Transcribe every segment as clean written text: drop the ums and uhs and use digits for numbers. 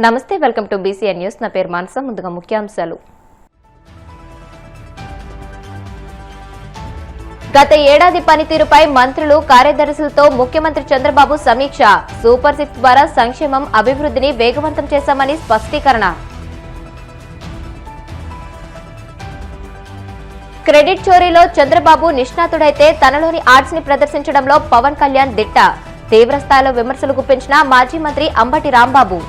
నమస్తే, welcome to BCN news. నా పేరు మానస. ముందుగా ముఖ్యాంశాలు. గత ఏడాది పనితీరుపై మంత్రులు, కార్యదర్శులతో ముఖ్యమంత్రి చంద్రబాబు సమీక్ష. సూపర్ 6 ద్వారా సంక్షేమం, అభివృద్ధిని వేగవంతం చేశామని స్పష్టీకరణ. క్రెడిట్ చోరీలో చంద్రబాబు నిష్ణాతుడైతే తనలోని ఆర్ట్స్ ని ప్రదర్శించడంలో పవన్ కళ్యాణ్ దిట్ట. తీవ్రస్థాయిలో విమర్శలు గుప్పించిన మాజీ మంత్రి అంబటి రాంబాబు.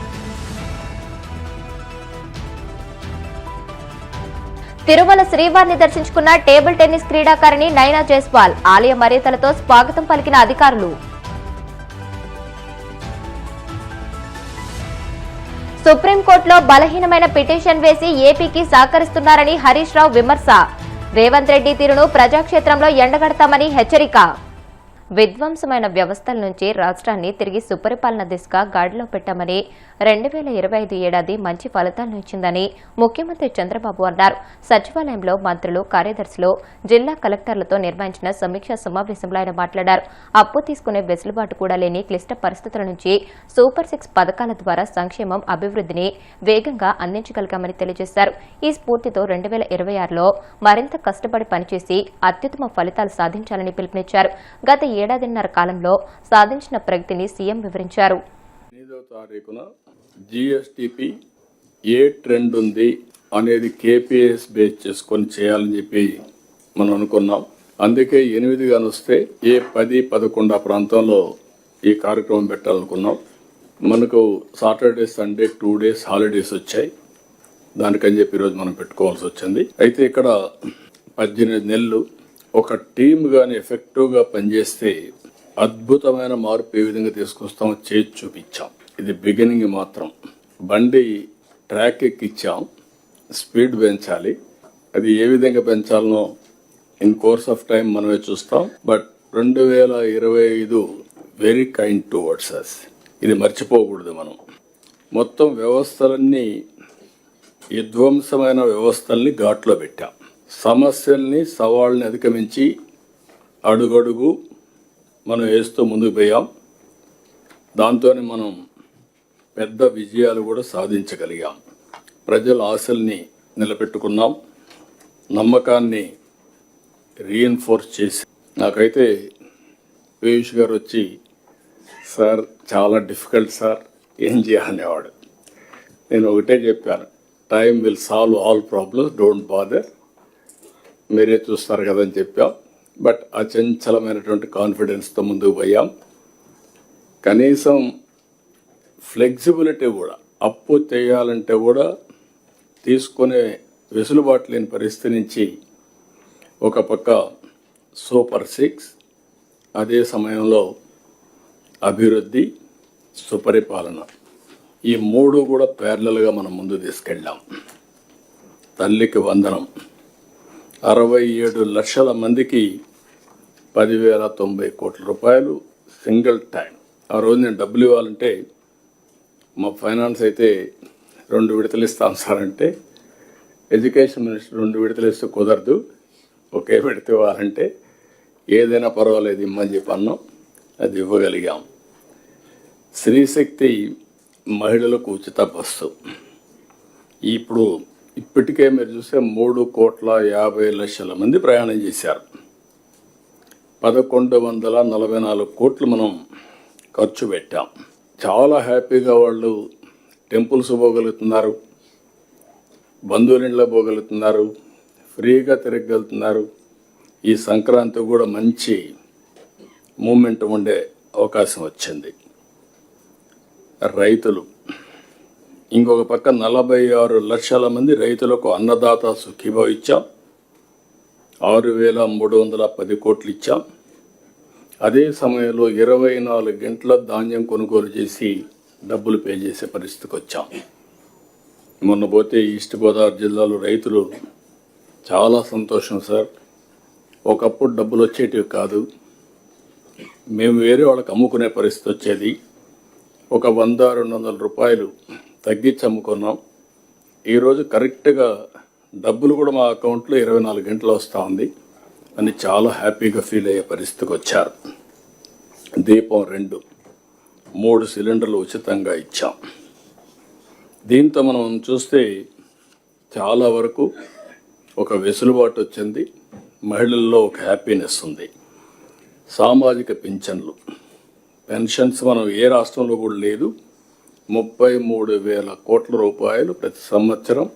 తిరుమల శ్రీవారిని దర్శించుకున్న టేబుల్ టెన్నిస్ క్రీడాకారిణి నైనా జైస్వాల్. ఆలయ మర్యాదలతో స్వాగతం పలికిన అధికారులు. సుప్రీంకోర్టులో బలహీనమైన పిటిషన్ వేసి ఏపీకి సహకరిస్తున్నారని హరీష్ రావు విమర్శ. రేవంత్ రెడ్డి తీరును ప్రజాక్షేత్రంలో ఎండగడతామని హెచ్చరిక. విధ్వంసమైన వ్యవస్థల నుంచి రాష్ట్రాన్ని తిరిగి సుపరిపాలన దిశగా గాడిలో పెట్టామని 2025 ఏడాది మంచి ఫలితాలను ఇచ్చిందని ముఖ్యమంత్రి చంద్రబాబు అన్నారు. సచివాలయంలో మంత్రులు, కార్యదర్శులు, జిల్లా కలెక్టర్లతో నిర్వహించిన సమీక్షా సమావేశంలో ఆయన మాట్లాడారు. అప్పు తీసుకునే వెసులుబాటు కూడా లేని క్లిష్ట పరిస్థితుల నుంచి సూపర్ 6 పథకాల ద్వారా సంక్షేమం, అభివృద్ధిని వేగంగా అందించగలిగామని తెలియజేశారు. ఈ స్ఫూర్తితో 2026లో మరింత కష్టపడి పనిచేసి అత్యుత్తమ ఫలితాలు సాధించాలని పిలుపునిచ్చారు. గత ఏడాదిన్నర కాలంలో సాధించిన ప్రగతిని సీఎం వివరించారు. 8వ తారీఖున జిఎస్టిపి ఏ ట్రెండ్ ఉంది అనేది కేపీఎస్ బేస్ చేసుకొని చేయాలని చెప్పి మనం అనుకున్నాం. అందుకే 8 వస్తే ఏ 10, 11 ఆ ప్రాంతంలో ఈ కార్యక్రమం పెట్టాలనుకున్నాం. మనకు సాటర్డే, సండే 2 days హాలిడేస్ వచ్చాయి. దానికని చెప్పి ఈరోజు మనం పెట్టుకోవాల్సి వచ్చింది. అయితే ఇక్కడ 18 నెలలు ఒక టీమ్ గాని ఎఫెక్టివ్గా పనిచేస్తే అద్భుతమైన మార్పు ఏ విధంగా తీసుకొస్తామో చేసి చూపించాం. ఇది బిగినింగ్ మాత్రం. బండి ట్రాక్ ఎక్కిచ్చాం, స్పీడ్ పెంచాలి. అది ఏ విధంగా పెంచాలనో ఇన్ కోర్స్ ఆఫ్ టైం మనమే చూస్తాం. But 2025 very kind towards us. ఇది మర్చిపోకూడదు. మనం మొత్తం వ్యవస్థలన్నీ, విధ్వంసమైన వ్యవస్థల్ని ఘాట్లో పెట్టాం. సమస్యల్ని, సవాళ్ళని అధిగమించి అడుగడుగు మనం వేస్తూ ముందుకు పోయాం. దాంతోనే మనం పెద్ద విజయాలు కూడా సాధించగలిగాం. ప్రజల ఆశల్ని నిలబెట్టుకున్నాం, నమ్మకాన్ని రీఎన్ఫోర్స్ చేసి. నాకైతే పీయూష్ గారు వచ్చి, సార్ చాలా డిఫికల్ట్ సార్, ఏం చేయాలనేవాడు. నేను ఒకటే చెప్పాను, time will solve all problems, don't bother, మీరే చూస్తారు కదని చెప్పాం. బట్ అచంచలమైనటువంటి కాన్ఫిడెన్స్తో ముందుకు పోయాం. కనీసం ఫ్లెక్సిబిలిటీ కూడా, అప్పు చేయాలంటే కూడా తీసుకునే వెసులుబాటు లేని పరిస్థితి నుంచి ఒక పక్క సూపర్ 6, అదే సమయంలో అభివృద్ధి, సుపరిపాలన, ఈ 3 కూడా ప్యారలల్గా మనం ముందు తీసుకెళ్ళాం. తల్లికి వందనం. 67 లక్షల మందికి 10,090 కోట్ల రూపాయలు సింగిల్ టైం. ఆ రోజు నేను డబ్బులు ఇవ్వాలంటే మా ఫైనాన్స్ అయితే 2 విడతలు ఇస్తాం సార్ అంటే, ఎడ్యుకేషన్ మినిస్టర్ 2 విడతలు ఇస్తే కుదరదు, ఒకే విడత ఇవ్వాలంటే ఏదైనా పర్వాలేదు ఇమ్మని చెప్పి అన్నాం. అది ఇవ్వగలిగాం. స్త్రీశక్తి మహిళలకు ఉచిత బస్సు. ఇప్పటికే మీరు చూస్తే 3,50,00,000 మంది ప్రయాణం చేశారు. 1,144 కోట్లు మనం ఖర్చు పెట్టాం. చాలా హ్యాపీగా వాళ్ళు టెంపుల్స్ పోగలుగుతున్నారు, బంధువులింట్లో పోగలుగుతున్నారు, ఫ్రీగా తిరగలుగుతున్నారు. ఈ సంక్రాంతి కూడా మంచి మూమెంట్ ఉండే అవకాశం వచ్చింది. రైతులు, ఇంకొక పక్క 46 లక్షల మంది రైతులకు అన్నదాత సుఖీభావ ఇచ్చాం. 6,310 కోట్లు ఇచ్చాం. అదే సమయంలో 24 గంటల ధాన్యం కొనుగోలు చేసి డబ్బులు పే చేసే పరిస్థితికి వచ్చాం. మొన్న పోతే ఈస్ట్ గోదావరి జిల్లాలో రైతులు చాలా సంతోషం సార్, ఒకప్పుడు డబ్బులు వచ్చేటివి కాదు, మేము వేరే వాళ్ళకి అమ్ముకునే పరిస్థితి వచ్చేది, ఒక 100-200 రూపాయలు తగ్గించి అమ్ముకున్నాం. ఈరోజు కరెక్ట్గా డబ్బులు కూడా మా అకౌంట్లో 24 గంటలు వస్తూ ఉంది అని చాలా హ్యాపీగా ఫీల్ అయ్యే పరిస్థితికి వచ్చారు. దీపం 2, 3 సిలిండర్లు ఉచితంగా ఇచ్చాం. దీంతో మనం చూస్తే చాలా వరకు ఒక వెసులుబాటు వచ్చింది, మహిళల్లో ఒక హ్యాపీనెస్ ఉంది. సామాజిక పింఛన్లు, పెన్షన్స్ మనం ఏ రాష్ట్రంలో కూడా లేదు. 33,000 కోట్ల రూపాయలు ప్రతి సంవత్సరం,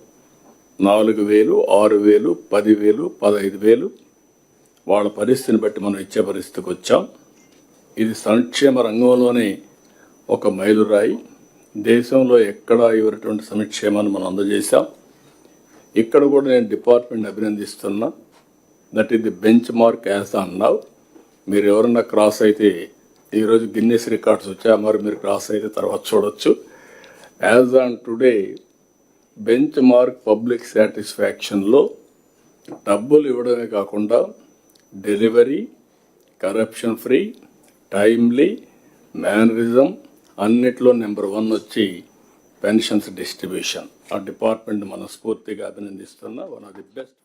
4,000, 6,000, 10,000, 15,000 వాళ్ళ పరిస్థితిని బట్టి మనం ఇచ్చే పరిస్థితికి వచ్చాం. ఇది సంక్షేమ రంగంలోనే ఒక మైలురాయి. దేశంలో ఎక్కడా ఇవ్వనటువంటి సంక్షేమాన్ని మనం అందజేశాం. ఇక్కడ కూడా నేను డిపార్ట్మెంట్ అభినందిస్తున్నా. That is the benchmark as అన్నావు. మీరు ఎవరన్నా క్రాస్ అయితే ఈరోజు గిన్నెస్ రికార్డ్స్ వచ్చాయి, మరి మీరు క్రాస్ అయితే తర్వాత చూడొచ్చు. As on today benchmark public సాటిస్ఫాక్షన్లో డబ్బులు ఇవ్వడమే కాకుండా delivery, corruption free, timely, mannerism అన్నిట్లో నెంబర్ 1 వచ్చి పెన్షన్స్ డిస్ట్రిబ్యూషన్. ఆ డిపార్ట్మెంట్ మనస్ఫూర్తిగా అభినందిస్తున్న one of the best.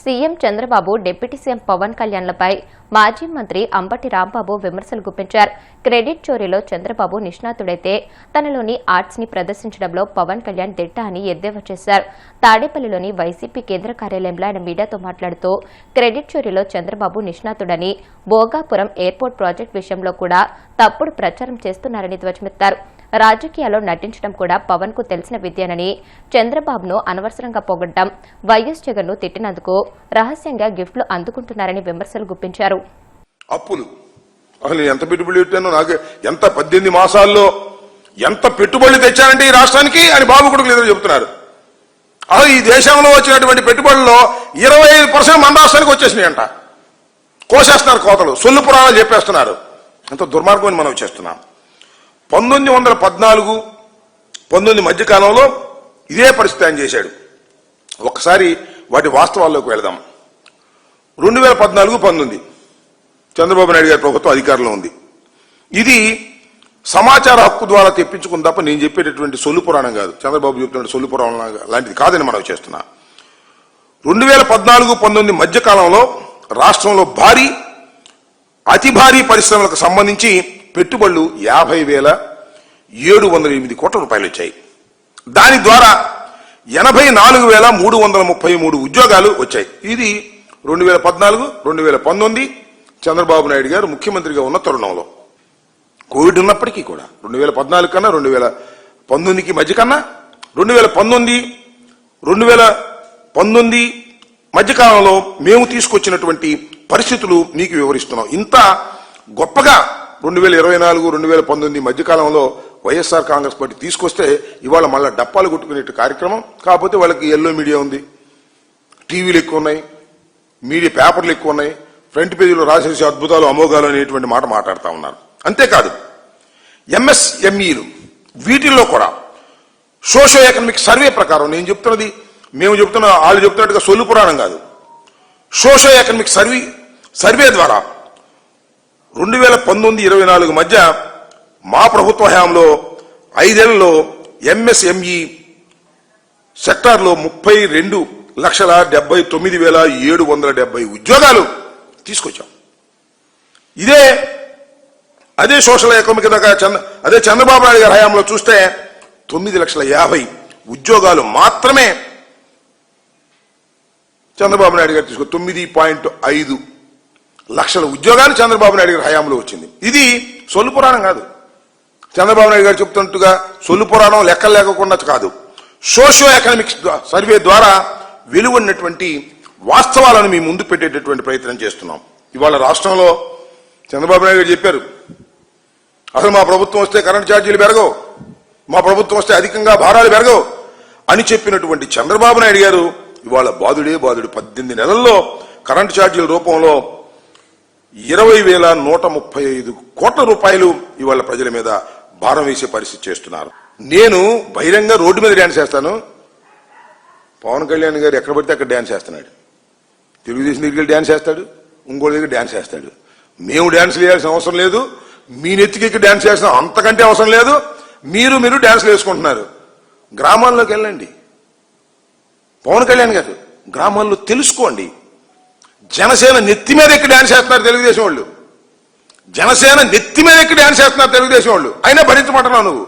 CM Chandrababu deputy CM Pawan కళ్యాణ్లపై మాజీ మంత్రి అంబటి రాంబాబు విమర్శలు గుప్పించారు. క్రెడిట్ చోరీలో చంద్రబాబు నిష్ణాతుడైతే తనలోని ఆర్ట్స్ ని ప్రదర్శించడంలో పవన్ కళ్యాణ్ దిట్ట అని ఎద్దేవా చేశారు. తాడేపల్లిలోని వైసీపీ కేంద్ర కార్యాలయంలో ఆయన మీడియాతో మాట్లాడుతూ క్రెడిట్ చోరీలో చంద్రబాబు నిష్ణాతుడని, భోగాపురం ఎయిర్పోర్ట్ ప్రాజెక్టు విషయంలో కూడా తప్పుడు ప్రచారం చేస్తున్నారని ధ్వజమెత్తారు. రాజకీయాల్లో నటించడం కూడా పవన్ కు తెలిసిన విద్యేనని, చంద్రబాబును అనవసరంగా పొగడ్డం, వైఎస్ జగన్ ను తిట్టినందుకు రహస్యంగా గిఫ్ట్లు అందుకుంటున్నారని విమర్శలు గుప్పించారు. అప్పులు అసలు ఎంత పెట్టుబడి పెట్టానో నాకు, ఎంత 18 మాసాల్లో ఎంత పెట్టుబడులు తెచ్చానంటే ఈ రాష్ట్రానికి అని బాబు కొడుకులు ఎదురు చెబుతున్నారు. అసలు ఈ దేశంలో వచ్చినటువంటి పెట్టుబడుల్లో 25% మన రాష్ట్రానికి వచ్చేసినాయంట. కోసేస్తున్నారు కోతలు, సొల్లు పురాణాలు చెప్పేస్తున్నారు. ఎంత దుర్మార్గం మనం చేస్తున్నాం. 1914, 19 మధ్యకాలంలో ఇదే పరిస్థితి ఆయన చేశాడు. ఒక్కసారి వాటి వాస్తవాల్లోకి వెళదాం. 2014, 19 చంద్రబాబు నాయుడు గారి ప్రభుత్వం అధికారంలో ఉంది. ఇది సమాచార హక్కు ద్వారా తెప్పించుకుని తప్ప నేను చెప్పేటటువంటి సొల్లు పురాణం కాదు. చంద్రబాబు చెప్తున్న సొల్లు పురాణం లాంటిది కాదని మనం చేస్తున్నా. 2014, 19 మధ్యకాలంలో రాష్ట్రంలో అతి భారీ పరిశ్రమలకు సంబంధించి పెట్టుబడులు 50,708 కోట్ల రూపాయలు వచ్చాయి. దాని ద్వారా 84,333 ఉద్యోగాలు వచ్చాయి. ఇది 2014, 2019 చంద్రబాబు నాయుడు గారు ముఖ్యమంత్రిగా ఉన్న తరుణంలో. కోవిడ్ ఉన్నప్పటికీ కూడా 2014 కన్నా 2019కి మధ్య కన్నా 2019 మధ్యకాలంలో మేము తీసుకొచ్చినటువంటి పరిస్థితులు మీకు వివరిస్తున్నాం. ఇంత గొప్పగా 2024, 2019 మధ్యకాలంలో వైఎస్ఆర్ కాంగ్రెస్ పార్టీ తీసుకొస్తే ఇవాళ మళ్ళా డప్పాలు కొట్టుకునే కార్యక్రమం. కాకపోతే వాళ్ళకి ఎల్లో మీడియా ఉంది, టీవీలు ఎక్కువ ఉన్నాయి, మీడియా పేపర్లు ఎక్కువ ఉన్నాయి, ఫ్రంట్ పేజీలో రాసేసి అద్భుతాలు అమోఘాలు అనేటువంటి మాట మాట్లాడుతూ ఉన్నారు. అంతేకాదు ఎంఎస్ఎంఈలు వీటిల్లో కూడా సోషో ఎకనామిక్ సర్వే ప్రకారం, నేను చెప్తున్నది మేము చెప్తున్న వాళ్ళు చెప్తున్నట్టుగా సొల్లు పురాణం కాదు, సోషో ఎకనామిక్ సర్వే ద్వారా 2019-24 మధ్య మా ప్రభుత్వ హయాంలో 5 ఏళ్లలో ఎంఎస్ఎంఈ సెక్టార్లో 32,79,770 ఉద్యోగాలు తీసుకొచ్చాం. అదే సోషల్ ఎకనామిక్ అదే చంద్రబాబు నాయుడు గారి హయాంలో చూస్తే 9,50,000 ఉద్యోగాలు మాత్రమే చంద్రబాబు నాయుడు గారు తీసుకు 9.5 లక్షల ఉద్యోగాలు చంద్రబాబు నాయుడు గారి హయాంలో వచ్చింది. ఇది సొల్లు పురాణం కాదు. చంద్రబాబు నాయుడు గారు చెప్తున్నట్టుగా సొల్లు పురాణం లెక్కలు లేకుండా కాదు. సోషియో ఎకనామిక్స్ సర్వే ద్వారా వెలువడినటువంటి వాస్తవాలను మీ ముందు పెట్టేటటువంటి ప్రయత్నం చేస్తున్నాం. ఇవాళ రాష్ట్రంలో చంద్రబాబు నాయుడు గారు చెప్పారు, అసలు మా ప్రభుత్వం వస్తే కరెంట్ ఛార్జీలు పెరగవు, మా ప్రభుత్వం వస్తే అధికంగా భారాలు పెరగవు అని చెప్పినటువంటి చంద్రబాబు నాయుడు గారు ఇవాళ బాధుడే బాధుడు. 18 నెలల్లో కరెంటు ఛార్జీల రూపంలో 20,135 కోట్ల రూపాయలు ఇవాళ ప్రజల మీద భారం వేసే పరిస్థితి చేస్తున్నారు. నేను బహిరంగ రోడ్డు మీద డ్యాన్స్ చేస్తాను, పవన్ కళ్యాణ్ గారు ఎక్కడ పడితే అక్కడ డ్యాన్స్ చేస్తున్నాడు. తెలుగుదేశం దగ్గర డ్యాన్స్ చేస్తాడు, ఇంకోటి దగ్గర డ్యాన్స్ చేస్తాడు. మేము డ్యాన్స్ వేయాల్సిన అవసరం లేదు, మీ నెత్తికి డ్యాన్స్ చేసిన అంతకంటే అవసరం లేదు. మీరు డ్యాన్స్లు వేసుకుంటున్నారు. గ్రామాల్లోకి వెళ్ళండి, పవన్ కళ్యాణ్ గారు గ్రామాల్లో తెలుసుకోండి. జనసేన నెత్తి మీద ఎక్కి డ్యాన్స్ చేస్తున్నారు తెలుగుదేశం వాళ్ళు, జనసేన నెత్తి మీద ఎక్కి డ్యాన్స్ చేస్తున్నారు తెలుగుదేశం వాళ్ళు. అయినా భరించమంటున్నావు నువ్వు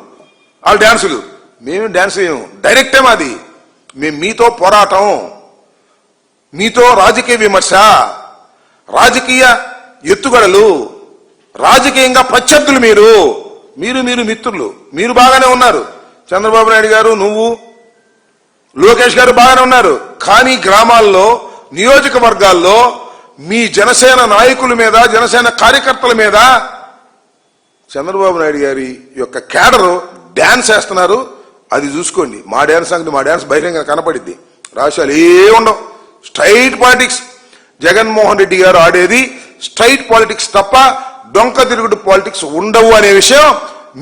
వాళ్ళ డ్యాన్సులు. మేము డాన్స్ వేయం, డైరెక్టే మాది. మేము మీతో పోరాటం, మీతో రాజకీయ విమర్శ, రాజకీయ ఎత్తుగడలు, రాజకీయంగా ప్రత్యర్థులు. మీరు మీరు మీరు మిత్రులు, మీరు బాగానే ఉన్నారు. చంద్రబాబు నాయుడు గారు, నువ్వు, లోకేష్ గారు బాగానే ఉన్నారు. కానీ గ్రామాల్లో, నియోజకవర్గాల్లో మీ జనసేన నాయకుల మీద, జనసేన కార్యకర్తల మీద చంద్రబాబు నాయుడు గారి యొక్క కేడరు డ్యాన్స్ వేస్తున్నారు. అది చూసుకోండి. మా డ్యాన్స్ అంటే మా డ్యాన్స్ బహిరంగ కనపడిద్ది. రాష్ట్రాలు ఏ ఉండవు, స్ట్రైట్ పాలిటిక్స్. జగన్మోహన్ రెడ్డి గారు ఆడేది స్ట్రైట్ పాలిటిక్స్ తప్ప డొంక తిరుగుడు పాలిటిక్స్ ఉండవు అనే విషయం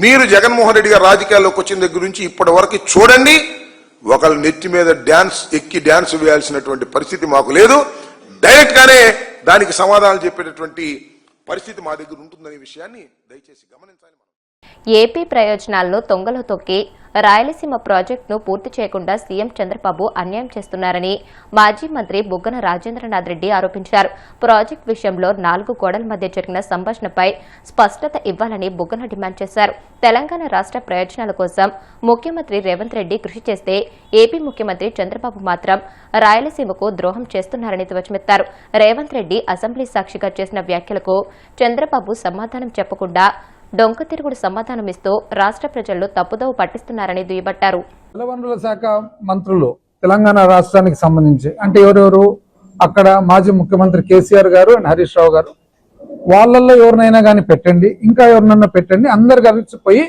మీరు జగన్మోహన్ రెడ్డి గారు రాజకీయాల్లోకి వచ్చిన దగ్గర నుంచి ఇప్పటి వరకు చూడండి. ఒకళ్ళ నెత్తి మీద డ్యాన్స్ ఎక్కి డ్యాన్స్ వేయాల్సినటువంటి పరిస్థితి మాకు లేదు. డైరెక్ట్ గానే దానికి సమాధానాలు చెప్పేటటువంటి పరిస్థితి మా దగ్గర ఉంటుందనే విషయాన్ని దయచేసి గమనించాలి. ఏపీ ప్రయోజనాలను తొంగలో తొక్కి రాయలసీమ ప్రాజెక్టును పూర్తి చేయకుండా సీఎం చంద్రబాబు అన్యాయం చేస్తున్నారని మాజీ మంత్రి బుగ్గన రాజేంద్రనాథ్ రెడ్డి ఆరోపించారు. ప్రాజెక్టు విషయంలో 4 గోడల మధ్య జరిగిన సంభాషణపై స్పష్టత ఇవ్వాలని బుగ్గన డిమాండ్ చేశారు. తెలంగాణ రాష్ట్ర ప్రయోజనాల కోసం ముఖ్యమంత్రి రేవంత్ రెడ్డి కృషి చేస్తే ఏపీ ముఖ్యమంత్రి చంద్రబాబు మాత్రం రాయలసీమకు ద్రోహం చేస్తున్నారని ధ్వజమెత్తారు. రేవంత్ రెడ్డి అసెంబ్లీ సాక్షిగా చేసిన వ్యాఖ్యలకు చంద్రబాబు సమాధానం చెప్పకుండా డొంక తిరుగుడు సమాధానమిస్తూ రాష్ట్ర ప్రజలను తప్పుదోవ పట్టిస్తున్నారని దుయ్యబట్టారు. జలవనరుల శాఖ మంత్రులు తెలంగాణ రాష్ట్రానికి సంబంధించి అంటే ఎవరెవరు అక్కడ మాజీ ముఖ్యమంత్రి కేసీఆర్ గారు అండ్ హరీష్ రావు గారు, వాళ్ళల్లో ఎవరినైనా కానీ పెట్టండి, ఇంకా ఎవరినైనా పెట్టండి, అందరు కలిసి పోయి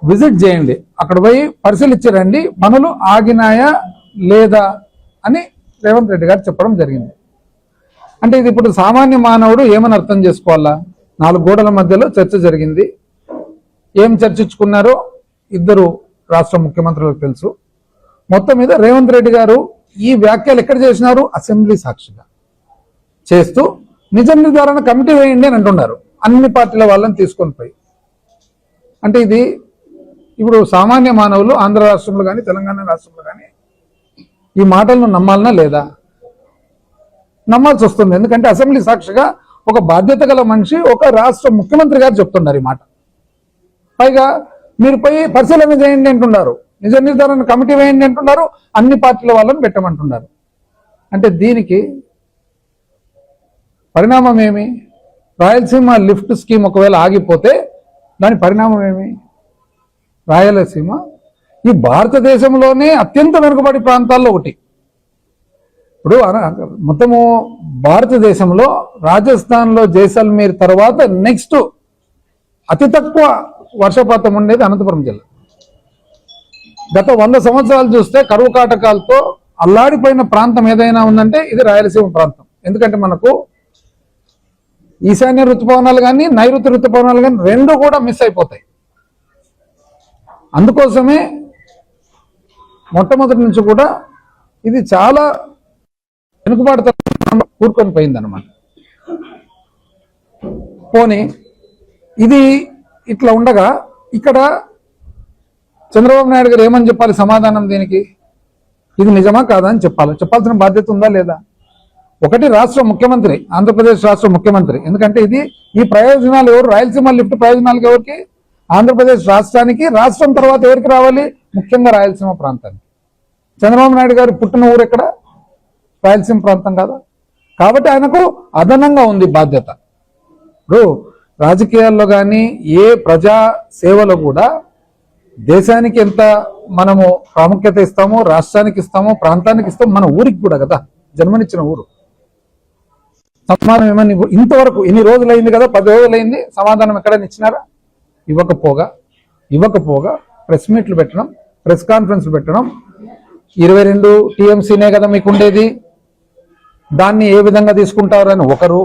విజిట్ చేయండి, అక్కడ పోయి పరిశీలించరండి, పనులు ఆగినాయా లేదా అని రేవంత్ రెడ్డి గారు చెప్పడం జరిగింది. అంటే ఇది ఇప్పుడు సామాన్య మానవుడు ఏమని అర్థం చేసుకోవాలా? 4 గోడల మధ్యలో చర్చ జరిగింది. ఏం చర్చించుకున్నారో ఇద్దరు రాష్ట్ర ముఖ్యమంత్రులకు తెలుసు. మొత్తం మీద రేవంత్ రెడ్డి గారు ఈ వ్యాఖ్యలు ఎక్కడ చేసినారు? అసెంబ్లీ సాక్షిగా చేస్తూ నిజ నిర్ధారణ కమిటీ వేయండి అని అంటున్నారు. అన్ని పార్టీల వాళ్ళని తీసుకొని పోయి. అంటే ఇది ఇప్పుడు సామాన్య మానవులు ఆంధ్ర రాష్ట్రంలో కానీ తెలంగాణ రాష్ట్రంలో కానీ ఈ మాటలను నమ్మాలనా లేదా? నమ్మాల్సి వస్తుంది. ఎందుకంటే అసెంబ్లీ సాక్షిగా ఒక బాధ్యత గల మనిషి, ఒక రాష్ట్ర ముఖ్యమంత్రి గారు చెప్తున్నారు ఈ మాట. పైగా మీరు పోయి పరిశీలన చేయండి అంటున్నారు, నిజ నిర్ధారణ కమిటీ వేయండి అంటున్నారు, అన్ని పార్టీల వాళ్ళని పెట్టమంటున్నారు. అంటే దీనికి పరిణామం ఏమి? రాయలసీమ లిఫ్ట్ స్కీమ్ ఒకవేళ ఆగిపోతే దాని పరిణామం ఏమి? రాయలసీమ ఈ భారతదేశంలోనే అత్యంత వెనుకబడి ప్రాంతాల్లో ఒకటి. ఇప్పుడు మొత్తము భారతదేశంలో రాజస్థాన్లో జైసల్మీర్ తర్వాత నెక్స్ట్ అతి తక్కువ వర్షపాతం ఉండేది అనంతపురం జిల్లా. గత 100 సంవత్సరాలు చూస్తే కరువు కాటకాలతో అల్లాడిపోయిన ప్రాంతం ఏదైనా ఉందంటే ఇది రాయలసీమ ప్రాంతం. ఎందుకంటే మనకు ఈశాన్య ఋతుపవనాలు కానీ నైరుతి ఋతుపవనాలు కానీ 2 కూడా మిస్ అయిపోతాయి. అందుకోసమే మొట్టమొదటి నుంచి కూడా ఇది చాలా వెనుకబాటుతనం కూరుకొని పోయిందన్నమాట. పోనీ ఇది ఇట్లా ఉండగా ఇక్కడ చంద్రబాబు నాయుడు గారు ఏమని చెప్పాలి సమాధానం? దీనికి ఇది నిజమా కాదా అని చెప్పాల్సిన బాధ్యత ఉందా లేదా? ఒకటి రాష్ట్ర ముఖ్యమంత్రి, ఆంధ్రప్రదేశ్ రాష్ట్ర ముఖ్యమంత్రి. ఎందుకంటే ఇది ఈ ప్రయోజనాలు ఎవరు? రాయలసీమ లిఫ్ట్ ప్రయోజనాలకు ఎవరికి? ఆంధ్రప్రదేశ్ రాష్ట్రానికి. రాష్ట్రం తర్వాత ఎవరికి రావాలి? ముఖ్యంగా రాయలసీమ ప్రాంతానికి. చంద్రబాబు నాయుడు గారు పుట్టిన ఊరు ఎక్కడ? రాయలసీమ ప్రాంతం కాదా? కాబట్టి ఆయనకు అదనంగా ఉంది బాధ్యత. ఇప్పుడు రాజకీయాల్లో కానీ ఏ ప్రజా సేవలో కూడా దేశానికి ఎంత మనము ప్రాముఖ్యత ఇస్తామో, రాష్ట్రానికి ఇస్తామో, ప్రాంతానికి ఇస్తామో, మన ఊరికి కూడా కదా, జన్మనిచ్చిన ఊరు. సమాధానం ఏమని ఇంతవరకు ఇన్ని రోజులైంది కదా, 10 రోజులైంది, సమాధానం ఎక్కడైనా ఇచ్చినారా? ఇవ్వకపోగా ప్రెస్ మీట్లు పెట్టడం, ప్రెస్ కాన్ఫరెన్స్లు పెట్టడం. 22 టీఎంసీనే కదా మీకు ఉండేది, దాన్ని ఏ విధంగా తీసుకుంటారు అని ఒకరు.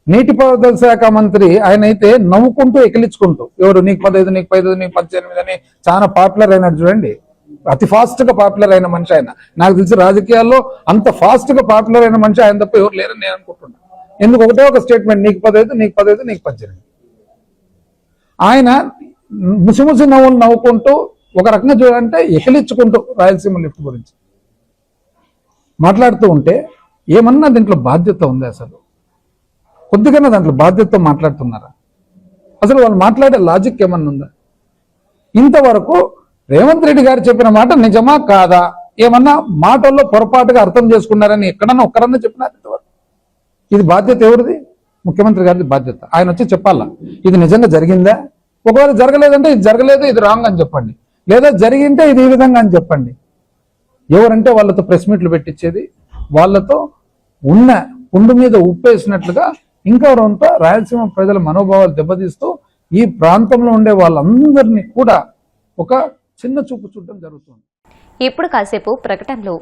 నీటిపారుదల శాఖ మంత్రి ఆయన అయితే నవ్వుకుంటూ ఎకిలించుకుంటూ ఎవరు నీకు 15 నీకు 15 నీకు 18 అని చాలా పాపులర్ అయినాడు చూడండి. అతి ఫాస్ట్ గా పాపులర్ అయిన మనిషి ఆయన. నాకు తెలిసి రాజకీయాల్లో అంత ఫాస్ట్ గా పాపులర్ అయిన మనిషి ఆయన తప్ప ఎవరు లేరని నేను అనుకుంటున్నాను. ఎందుకు ఒకటే ఒక స్టేట్మెంట్, నీకు 15 నీకు 15 నీకు 18. ఆయన ముసిముసి నవ్వుకుంటూ ఒక రకంగా చూడాలంటే ఎకిలించుకుంటూ రాయలసీమ లిఫ్ట్ గురించి మాట్లాడుతూ ఉంటే ఏమన్నా దీంట్లో బాధ్యత ఉంది? అసలు కొద్దిగా దాంట్లో బాధ్యతతో మాట్లాడుతున్నారా? అసలు వాళ్ళు మాట్లాడే లాజిక్ ఏమన్నా ఉందా? ఇంతవరకు రేవంత్ రెడ్డి గారు చెప్పిన మాట నిజమా కాదా, ఏమన్నా మాటల్లో పొరపాటుగా అర్థం చేసుకున్నారని ఎక్కడన్నా ఒక్కరన్నా చెప్పినారు ఇంతవరకు? ఇది బాధ్యత ఎవరిది? ముఖ్యమంత్రి గారిది బాధ్యత. ఆయన వచ్చి చెప్పాలా ఇది నిజంగా జరిగిందా? ఒకవేళ జరగలేదంటే ఇది జరగలేదు, ఇది రాంగ్ అని చెప్పండి, లేదా జరిగింటే ఇది ఈ విధంగా అని చెప్పండి. ఎవరంటే వాళ్ళతో ప్రెస్ మీట్లు పెట్టించేది, వాళ్ళతో ఉన్న పుండు మీద ఉప్పేసినట్లుగా ఇంకెవరంతా రాయలసీమ ప్రజల మనోభావాలు దెబ్బతీస్తూ ఈ ప్రాంతంలో ఉండే వాళ్ళందరినీ కూడా ఒక చిన్న చూపు చూడడం జరుగుతుంది. ఇప్పుడు కాసేపు ప్రకటనలు.